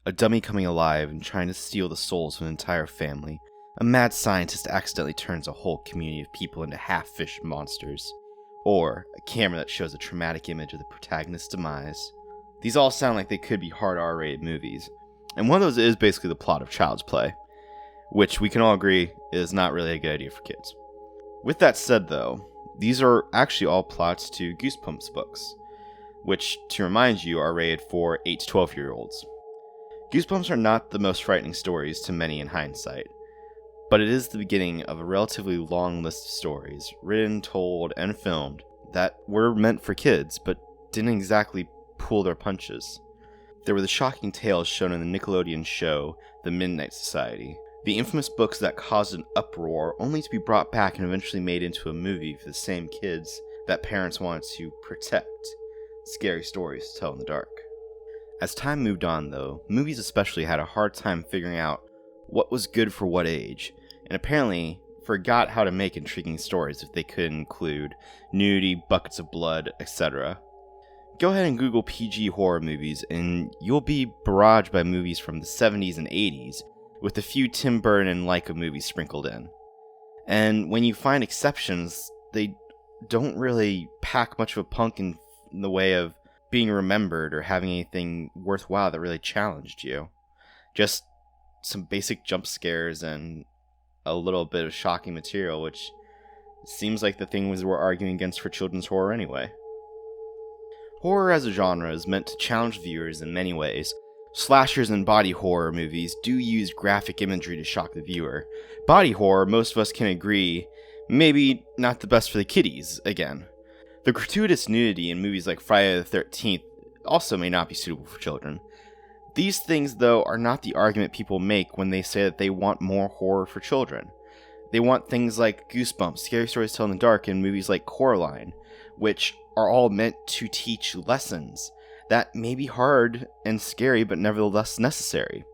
A dummy coming alive and trying to steal the souls of an entire family. A mad scientist accidentally turns a whole community of people into half-fish monsters. Or a camera that shows a traumatic image of the protagonist's demise. These all sound like they could be hard R-rated movies, and one of those is basically the plot of Child's Play, which we can all agree is not really a good idea for kids. With that said though, these are actually all plots to Goosebumps books, which, to remind you, are rated for 8 to 12 year olds. Goosebumps are not the most frightening stories to many in hindsight, but it is the beginning of a relatively long list of stories, written, told, and filmed, that were meant for kids, but didn't exactly pull their punches. There were the shocking tales shown in the Nickelodeon show, The Midnight Society, the infamous books that caused an uproar only to be brought back and eventually made into a movie for the same kids that parents wanted to protect. Scary stories to tell in the dark. As time moved on though, movies especially had a hard time figuring out what was good for what age, and apparently forgot how to make intriguing stories if they could include nudity, buckets of blood, etc. Go ahead and Google PG horror movies and you'll be barraged by movies from the 70s and 80s, with a few Tim Burton and Leica movies sprinkled in. And when you find exceptions, they don't really pack much of a punk in the way of being remembered or having anything worthwhile that really challenged you. Just some basic jump scares and a little bit of shocking material, which seems like the things we're arguing against for children's horror anyway. Horror as a genre is meant to challenge viewers in many ways. Slashers and body horror movies do use graphic imagery to shock the viewer. Body horror, most of us can agree, maybe not the best for the kiddies, again. The gratuitous nudity in movies like Friday the 13th also may not be suitable for children. These things, though, are not the argument people make when they say that they want more horror for children. They want things like Goosebumps, Scary Stories to Tell in the Dark, and movies like Coraline, which are all meant to teach lessons that may be hard and scary, but nevertheless necessary.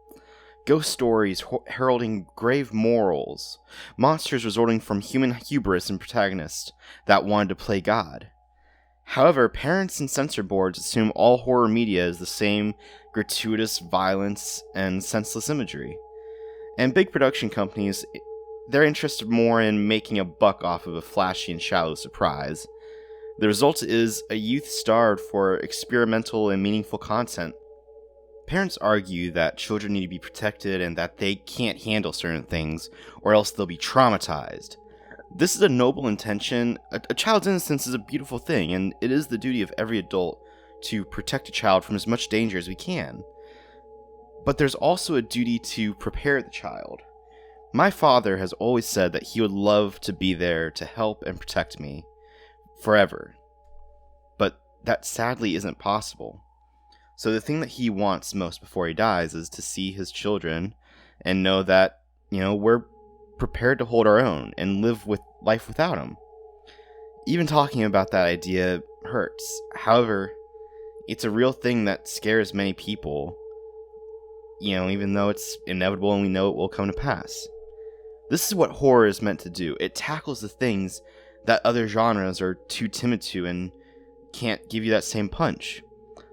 Ghost stories heralding grave morals, monsters resulting from human hubris in protagonists that wanted to play God. However, parents and censor boards assume all horror media is the same gratuitous violence and senseless imagery. And big production companies, they're interested more in making a buck off of a flashy and shallow surprise. The result is a youth starved for experimental and meaningful content. Parents argue that children need to be protected and that they can't handle certain things, or else they'll be traumatized. This is a noble intention. A child's innocence is a beautiful thing, and it is the duty of every adult to protect a child from as much danger as we can. But there's also a duty to prepare the child. My father has always said that he would love to be there to help and protect me forever. But that sadly isn't possible. So the thing that he wants most before he dies is to see his children and know that, we're prepared to hold our own and live with life without him. Even talking about that idea hurts. However, it's a real thing that scares many people, even though it's inevitable and we know it will come to pass. This is what horror is meant to do. It tackles the things that other genres are too timid to and can't give you that same punch.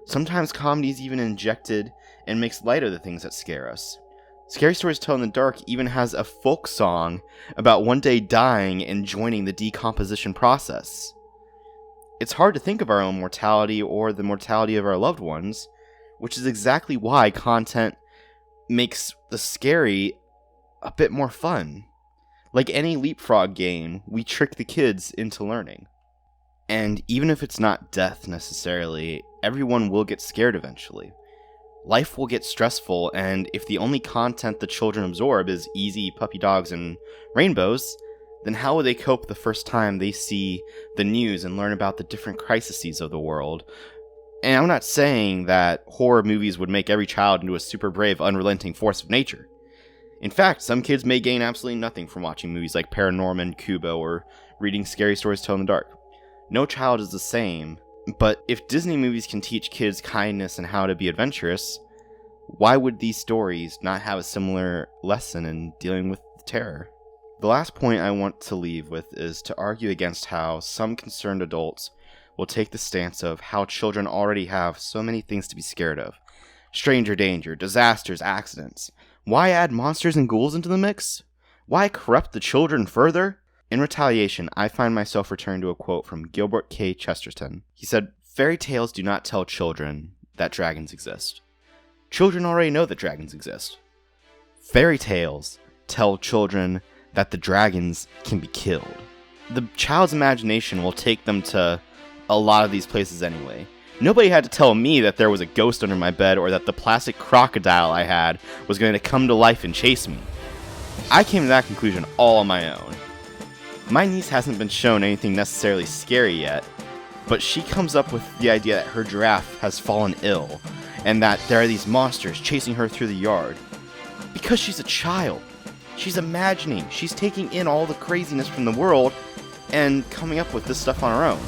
Sometimes comedy is even injected and makes light of the things that scare us. Scary Stories to Tell in the Dark even has a folk song about one day dying and joining the decomposition process. It's hard to think of our own mortality or the mortality of our loved ones, which is exactly why content makes the scary a bit more fun. Like any leapfrog game, we trick the kids into learning. And even if it's not death necessarily, everyone will get scared eventually. Life will get stressful, and if the only content the children absorb is easy puppy dogs and rainbows, then how will they cope the first time they see the news and learn about the different crises of the world? And I'm not saying that horror movies would make every child into a super brave, unrelenting force of nature. In fact, some kids may gain absolutely nothing from watching movies like Paranorman, Kubo, or reading Scary Stories to Tell in the Dark. No child is the same, but if Disney movies can teach kids kindness and how to be adventurous, why would these stories not have a similar lesson in dealing with terror? The last point I want to leave with is to argue against how some concerned adults will take the stance of how children already have so many things to be scared of. Stranger danger, disasters, accidents. Why add monsters and ghouls into the mix? Why corrupt the children further? In retaliation, I find myself returning to a quote from Gilbert K. Chesterton. He said, "Fairy tales do not tell children that dragons exist. Children already know that dragons exist. Fairy tales tell children that the dragons can be killed." The child's imagination will take them to a lot of these places anyway. Nobody had to tell me that there was a ghost under my bed or that the plastic crocodile I had was going to come to life and chase me. I came to that conclusion all on my own. My niece hasn't been shown anything necessarily scary yet, but she comes up with the idea that her giraffe has fallen ill, and that there are these monsters chasing her through the yard. Because she's a child. She's imagining, she's taking in all the craziness from the world, and coming up with this stuff on her own.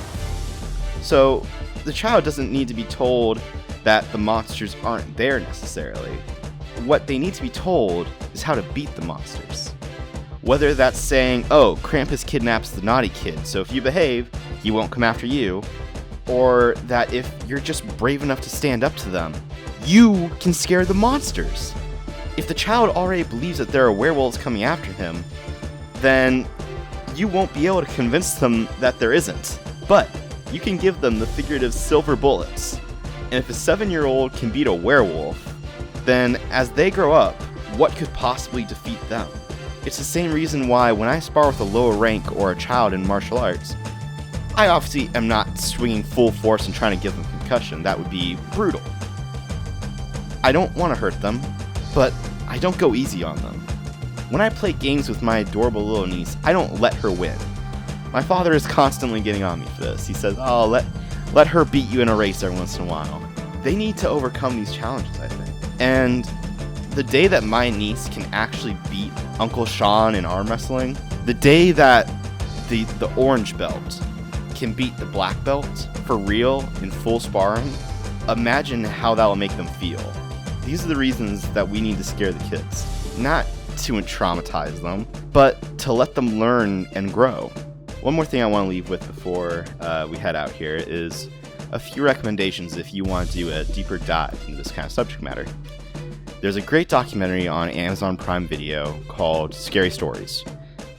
So, the child doesn't need to be told that the monsters aren't there necessarily. What they need to be told is how to beat the monsters. Whether that's saying, oh, Krampus kidnaps the naughty kid, so if you behave, he won't come after you. Or that if you're just brave enough to stand up to them, you can scare the monsters. If the child already believes that there are werewolves coming after him, then you won't be able to convince them that there isn't. But you can give them the figurative silver bullets. And if a 7-year-old can beat a werewolf, then as they grow up, what could possibly defeat them? It's the same reason why when I spar with a lower rank or a child in martial arts, I obviously am not swinging full force and trying to give them concussion. That would be brutal. I don't want to hurt them, but I don't go easy on them. When I play games with my adorable little niece, I don't let her win. My father is constantly getting on me for this. He says, oh, let her beat you in a race every once in a while. They need to overcome these challenges, I think. And the day that my niece can actually beat Uncle Sean in arm wrestling, the day that the orange belt can beat the black belt for real in full sparring, imagine how that will make them feel. These are the reasons that we need to scare the kids. Not to traumatize them, but to let them learn and grow. One more thing I want to leave with before we head out here is a few recommendations if you want to do a deeper dive into this kind of subject matter. There's a great documentary on Amazon Prime Video called Scary Stories.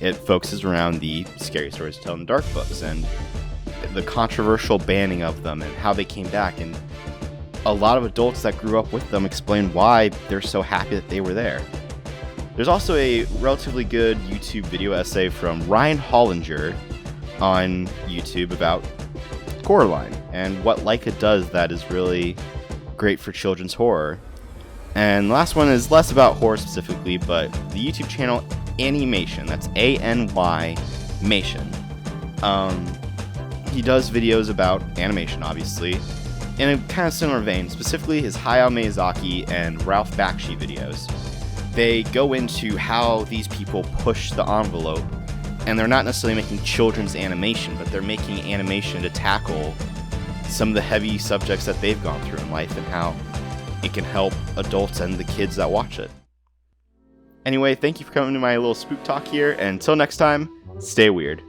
It focuses around the Scary Stories to Tell in the Dark books and the controversial banning of them and how they came back, and a lot of adults that grew up with them explain why they're so happy that they were there. There's also a relatively good YouTube video essay from Ryan Hollinger on YouTube about Coraline and what Leica does that is really great for children's horror. And the last one is less about horror specifically, but the YouTube channel Animation, that's A-N-Y-Mation. He does videos about animation, obviously, in a kind of similar vein, specifically his Hayao Miyazaki and Ralph Bakshi videos. They go into how these people push the envelope, and they're not necessarily making children's animation, but they're making animation to tackle some of the heavy subjects that they've gone through in life and how it can help adults and the kids that watch it. Anyway, thank you for coming to my little spook talk here, and until next time, stay weird.